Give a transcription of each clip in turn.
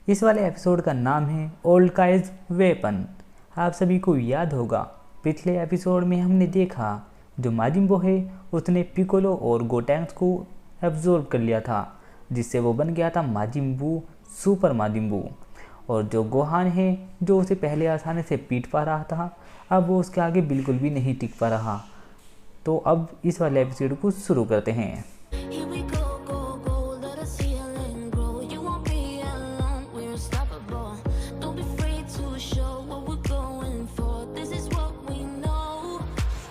इस वाले एपिसोड का नाम है ओल्ड काइज वेपन। आप सभी को याद होगा पिछले एपिसोड में हमने देखा जो माजिन बू है उसने पिकोलो और गोटैंक्स को एब्जॉर्ब कर लिया था, जिससे वो बन गया था माजिन बू, सुपर माजिन बू। और जो गोहान है जो उसे पहले आसानी से पीट पा रहा था, अब वो उसके आगे बिल्कुल भी नहीं टिक पा रहा। तो अब इस वाले एपिसोड को शुरू करते हैं। Here we go, go, let us heal and grow. You won't be alone, we're unstoppable. Don't be afraid to show what we're going for. This is what we know.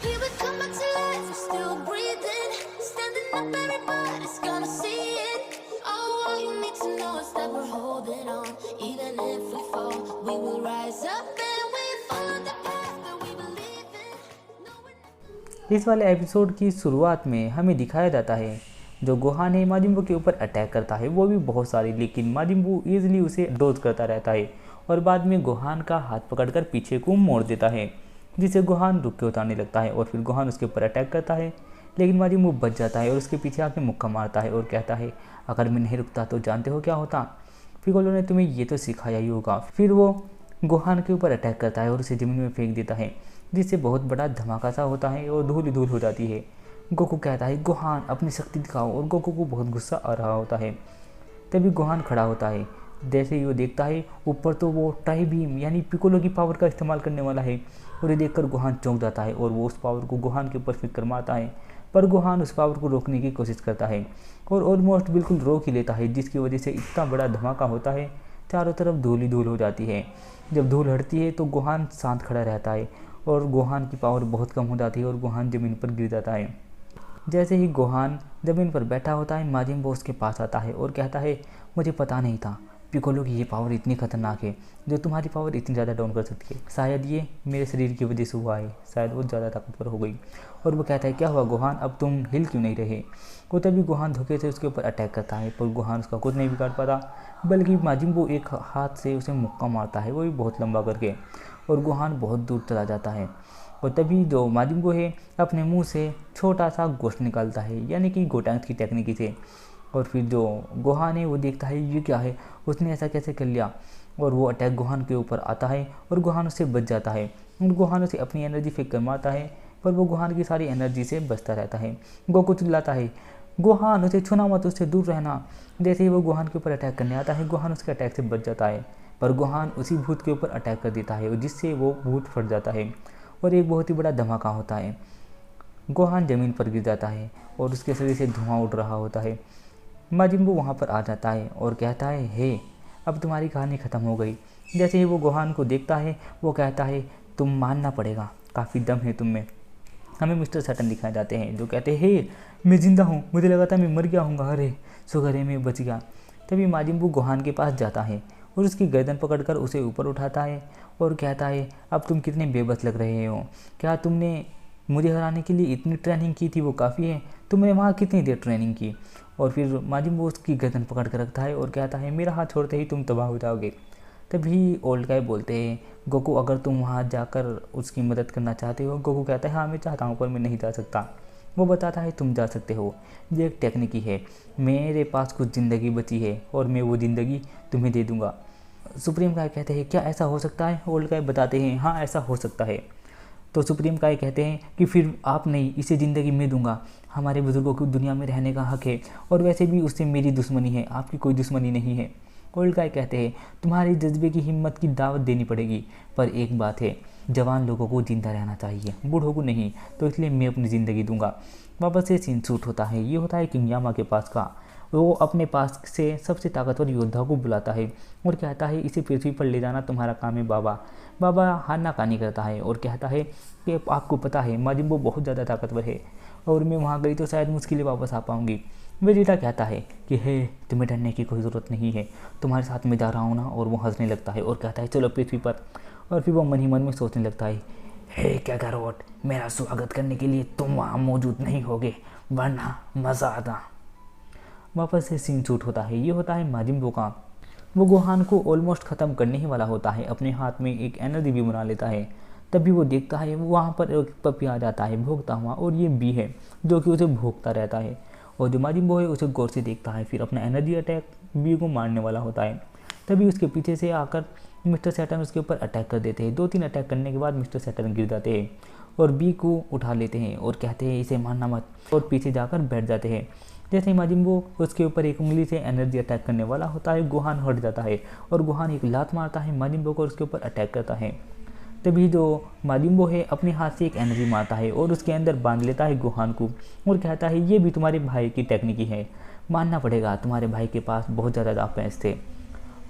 Here we come back to life, we're still breathing. Standing up, everybody's gonna see it. Oh, all you need to know is that we're holding on. Even if we fall, we will rise up and we follow the path that we believe in. No, we're not. इस वाले episode की शुरुआत में हमें दिखाया जाता है जो गोहान है माजिन बू के ऊपर अटैक करता है, वो भी बहुत सारी, लेकिन माजिन बू ईजिली उसे डोज करता रहता है और बाद में गोहान का हाथ पकड़कर पीछे को मोड़ देता है, जिससे गोहान रुक के उतारने लगता है और फिर गोहान उसके ऊपर अटैक करता है, लेकिन माजिन बू बच जाता है और उसके पीछे आके मुक्का मारता है और कहता है अगर मैं नहीं रुकता तो जानते हो क्या होता, पिकोलो ने तुम्हें ये तो सिखाया ही होगा। फिर वो गोहान के ऊपर अटैक करता है और उसे ज़मीन में फेंक देता है, जिससे बहुत बड़ा धमाका सा होता है और धूल ही धूल हो जाती है। गोकू कहता है गोहान अपनी शक्ति दिखाओ, और गोकू को बहुत गुस्सा आ रहा होता है। तभी गोहान खड़ा होता है, जैसे ही वो देखता है ऊपर तो वो टाई बीम यानी पिकोलो की पावर का इस्तेमाल करने वाला है, और ये देखकर गोहान चौंक जाता है और वो उस पावर को गोहान के ऊपर फेंक कर मारता है। पर गोहान उस पावर को रोकने की कोशिश करता है और ऑलमोस्ट बिल्कुल रोक ही लेता है, जिसकी वजह से इतना बड़ा धमाका होता है, चारों तरफ धूल ही धूल हो जाती है। जब धूल हटती है तो गोहान शांत खड़ा रहता है और गोहान की पावर बहुत कम हो जाती है और गोहान ज़मीन पर गिर जाता है। जैसे ही गोहान ज़मीन पर बैठा होता है माजिन बू उसके पास आता है और कहता है मुझे पता नहीं था पिकोलो की ये पावर इतनी खतरनाक है जो तुम्हारी पावर इतनी ज़्यादा डाउन कर सकती है, शायद ये मेरे शरीर की वजह से हुआ है, शायद वो ज़्यादा ताकतवर हो गई। और वो कहता है क्या हुआ गोहान, अब तुम हिल क्यों नहीं रहे। वो तभी गोहान धोखे से उसके ऊपर अटैक करता है, पर गोहान उसका कुछ नहीं बिगाड़ पाता, बल्कि माजिन बू एक हाथ से उसे मुक्का मारता है, वो भी बहुत लंबा करके, और गोहान बहुत दूर चला जाता है। और तभी जो माजिन बू है अपने मुंह से छोटा सा गोश्त निकालता है, यानी कि गोटैंक्स की टेक्निक से। और फिर जो गोहान है वो देखता है ये क्या है, उसने ऐसा कैसे कर लिया, और वो अटैक गोहान के ऊपर आता है और गोहान उससे बच जाता है और गोहान उसे अपनी एनर्जी फेंक कर मारता है, पर वो गोहान की सारी एनर्जी से बचता रहता है। गोकू चिल्लाता है गोहान उसे छूना मत, उससे दूर रहना। जैसे ही वो गोहान के ऊपर अटैक करने आता है गोहान उसके अटैक से बच जाता है, पर गोहान उसी भूत के ऊपर अटैक कर देता है जिससे वो भूत फट जाता है और एक बहुत ही बड़ा धमाका होता है। गोहान ज़मीन पर गिर जाता है और उसके शरीर से धुआं उड़ रहा होता है। माजिन बू वहाँ पर आ जाता है और कहता है हे अब तुम्हारी कहानी ख़त्म हो गई। जैसे ही वो गोहान को देखता है वो कहता है तुम मानना पड़ेगा, काफ़ी दम है तुम में। हमें मिस्टर सटन दिखाए जाते हैं जो कहते हैं हे मैं ज़िंदा हूँ, मुझे लगा था मैं मर गया हूँ, अरे शुक्र है मैं बच गया। तभी माजिन बू गोहान के पास जाता है और उसकी गर्दन पकड़कर उसे ऊपर उठाता है और कहता है अब तुम कितने बेबस लग रहे हो, क्या तुमने मुझे हराने के लिए इतनी ट्रेनिंग की थी, वो काफ़ी है, तुमने वहाँ कितनी देर ट्रेनिंग की। और फिर माजिन बू उसकी गर्दन पकड़ कर रखता है और कहता है मेरा हाथ छोड़ते ही तुम तबाह हो जाओगे। तभी ओल्ड गाय बोलते हैं गोकू अगर तुम वहाँ जाकर उसकी मदद करना चाहते हो। गोकू कहता है हाँ मैं चाहता हूँ पर मैं नहीं जा सकता। वो बताता है तुम जा सकते हो, ये एक टेक्निक ही है, मेरे पास कुछ ज़िंदगी बची है और मैं वो ज़िंदगी तुम्हें दे दूँगा। सुप्रीम गाय कहते हैं क्या ऐसा हो सकता है। ओल्ड गाय बताते हैं हाँ ऐसा हो सकता है। तो सुप्रीम काय कहते हैं कि फिर आप नहीं, इसे ज़िंदगी मैं दूंगा, हमारे बुज़ुर्गों को दुनिया में रहने का हक है और वैसे भी उससे मेरी दुश्मनी है, आपकी कोई दुश्मनी नहीं है। ओल्ड गाय कहते हैं तुम्हारे जज्बे की हिम्मत की दावत देनी पड़ेगी, पर एक बात है जवान लोगों को जिंदा रहना चाहिए, बूढ़ों को नहीं, तो इसलिए मैं अपनी ज़िंदगी दूंगा। वापस से सीन शूट होता है, ये होता है किंग यामा के पास का। वो अपने पास से सबसे ताकतवर योद्धा को बुलाता है और कहता है इसे पृथ्वी पर ले जाना तुम्हारा काम है बाबा। बाबा हानाकानी करता है और कहता है कि आपको पता है माजिन बू बहुत ज़्यादा ताकतवर है और मैं वहाँ गई तो शायद मुश्किल वापस आ पाऊँगी। वेजिटा कहता है कि हे तुम्हें डरने की कोई ज़रूरत नहीं है, तुम्हारे साथ मैं जा रहा हूँ ना। और वो हंसने लगता है और कहता है चलो पृथ्वी पर। और फिर वो मन ही मन में सोचने लगता है हे कैकारोट, मेरा स्वागत करने के लिए तुम वहाँ मौजूद नहीं होगे, वरना मज़ा आता। वापस से सीन शूट होता है, ये होता है माजिन बू का। वो गोहान को ऑलमोस्ट ख़त्म करने ही वाला होता है, अपने हाथ में एक एनर्जी भी बना लेता है। तभी वो देखता है वहाँ पर एक पपी आ जाता है भोगता हुआ, और ये बी है जो कि उसे भोगता रहता है। और जो माजिन बू है उसे गौर से देखता है, फिर अपना एनर्जी अटैक बी को मारने वाला होता है। तभी उसके पीछे से आकर मिस्टर सैटर्न उसके ऊपर अटैक कर देते हैं। 2-3 अटैक करने के बाद मिस्टर सैटर्न गिर जाते हैं और बी को उठा लेते हैं और कहते हैं इसे मारना मत, और पीछे जाकर बैठ जाते हैं। जैसे ही माजिन बू उसके ऊपर एक उंगली से एनर्जी अटैक करने वाला होता है, गोहान हट जाता है और गोहान एक लात मारता है माजिन बू को और उसके ऊपर अटैक करता है। तभी जो माजिन बू है अपने हाथ से एक एनर्जी मारता है और उसके अंदर बांध लेता है गोहान को और कहता है ये भी तुम्हारे भाई की टेक्निक ही है, मानना पड़ेगा, तुम्हारे भाई के पास बहुत ज़्यादा ऑफेंस थे।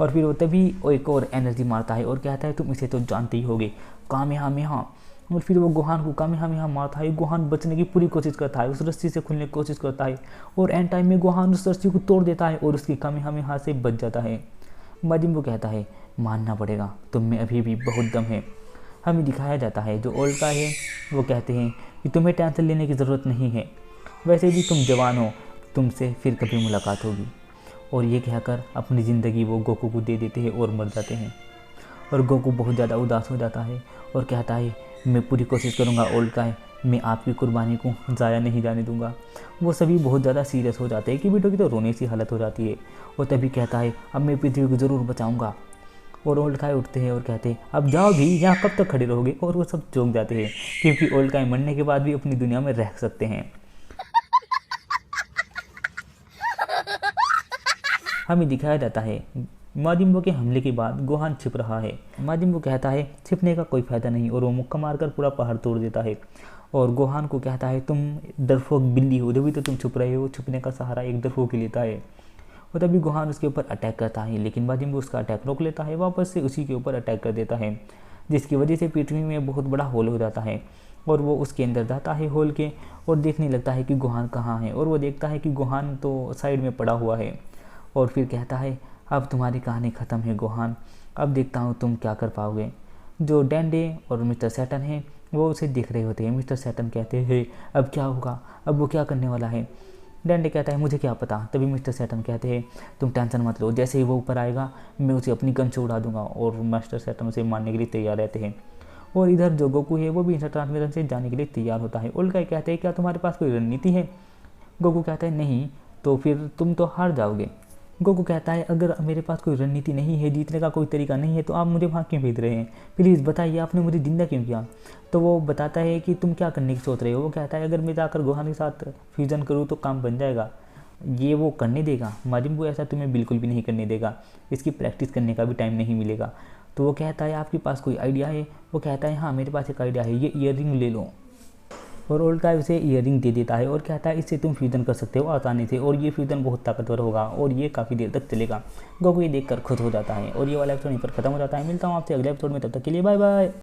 और फिर वो तभी एक और एनर्जी मारता है और कहता है तुम इसे तो जानते ही होगे, कामेहामेहा। और फिर वो गोहान को कामेहामेहा मारता है। गोहान बचने की पूरी कोशिश करता है, उस रस्सी से खुलने की कोशिश करता है और एंड टाइम में गोहान उस रस्सी को तोड़ देता है और उसकी कामेहामेहा से बच जाता है। माजिन बू कहता है मानना पड़ेगा, तुम में अभी भी बहुत दम है। हमें दिखाया जाता है जो ओल्ड का है वो कहते हैं कि तुम्हें टेंशन लेने की ज़रूरत नहीं है, वैसे भी तुम जवान हो, तुमसे फिर कभी मुलाकात होगी। और ये कहकर अपनी ज़िंदगी वो गोकू को दे देते हैं और मर जाते हैं। और गोकू बहुत ज़्यादा उदास हो जाता है और कहता है मैं पूरी कोशिश करूँगा ओल्ड का है, मैं आपकी कुर्बानी को ज़ाया नहीं जाने दूँगा। वो सभी बहुत ज़्यादा सीरियस हो जाते हैं कि बेटो की तो रोने सी हालत हो जाती है। और तभी कहता है अब मैं पृथ्वी को ज़रूर बचाऊँगा। और ओल्ड काय उठते हैं और कहते हैं अब जाओ भी, यहाँ कब तक खड़े रहोगे। और वो सब चौंक जाते हैं क्योंकि ओल्ड काय मरने के बाद भी अपनी दुनिया में रह सकते हैं। हमें दिखाया जाता है माजिन बू के हमले के बाद गोहान छिप रहा है। माजिन बू कहता है छिपने का कोई फायदा नहीं और वो मुक्का मारकर पूरा पहाड़ तोड़ देता है और गोहान को कहता है तुम डरपोक बिल्ली हो, जब भी तो तुम छुप रहे हो, छुपने का सहारा एक डरपोक ही लेता है। और तभी गोहान उसके ऊपर अटैक करता है लेकिन माजिन बू उसका अटैक रोक लेता है, वापस से उसी के ऊपर अटैक कर देता है, जिसकी वजह से पृथ्वी में बहुत बड़ा होल हो जाता है। और वो उसके अंदर जाता है होल के और देखने लगता है कि गोहान कहाँ है। और वो देखता है कि गोहान तो साइड में पड़ा हुआ है और फिर कहता है अब तुम्हारी कहानी ख़त्म है गोहान, अब देखता हूँ तुम क्या कर पाओगे। जो डेंडे और मिस्टर सैटर्न हैं वो उसे देख रहे होते हैं। मिस्टर सैटर्न कहते हैं अब क्या होगा, अब वो क्या करने वाला है। डेंडे कहता है मुझे क्या पता। तभी मिस्टर सैटर्न कहते हैं तुम टेंशन मत लो, जैसे ही वो ऊपर आएगा मैं उसे अपनी गन से उड़ा दूंगा। और मिस्टर सैटर्न उसे मारने के लिए तैयार रहते हैं। और इधर जो गोकू है वो भी इंस्टा ट्रांसमिशन से जाने के लिए तैयार होता है। ओल्ड काय कहते हैं क्या तुम्हारे पास कोई रणनीति है। गोकू कहता है नहीं, तो फिर तुम तो हार जाओगे। गोकू कहता है अगर मेरे पास कोई रणनीति नहीं है, जीतने का कोई तरीका नहीं है, तो आप मुझे वहाँ क्यों भेज रहे हैं, प्लीज़ बताइए आपने मुझे जिंदा क्यों किया। तो वो बताता है कि तुम क्या करने की सोच रहे हो। वो कहता है अगर मैं जाकर गोहान के साथ फ्यूजन करूँ तो काम बन जाएगा। ये वो करने देगा, माजिन बू ऐसा तुम्हें बिल्कुल भी नहीं करने देगा, इसकी प्रैक्टिस करने का भी टाइम नहीं मिलेगा। तो वो कहता है आपके पास कोई आइडिया है। वो कहता है हाँ मेरे पास एक आइडिया है, ये ईयररिंग ले लो। और ओल्ड काय उसे ईयररिंग दे देता है और कहता है इससे तुम फ्यूजन कर सकते हो आसानी से और ये फ्यूजन बहुत ताकतवर होगा और ये काफ़ी देर तक चलेगा। गोकू ये देखकर खुश हो जाता है और ये वाला एपिसोड यहीं पर खत्म हो जाता है। मिलता हूँ आपसे अगले एपिसोड में, तब तक के लिए बाय बाय।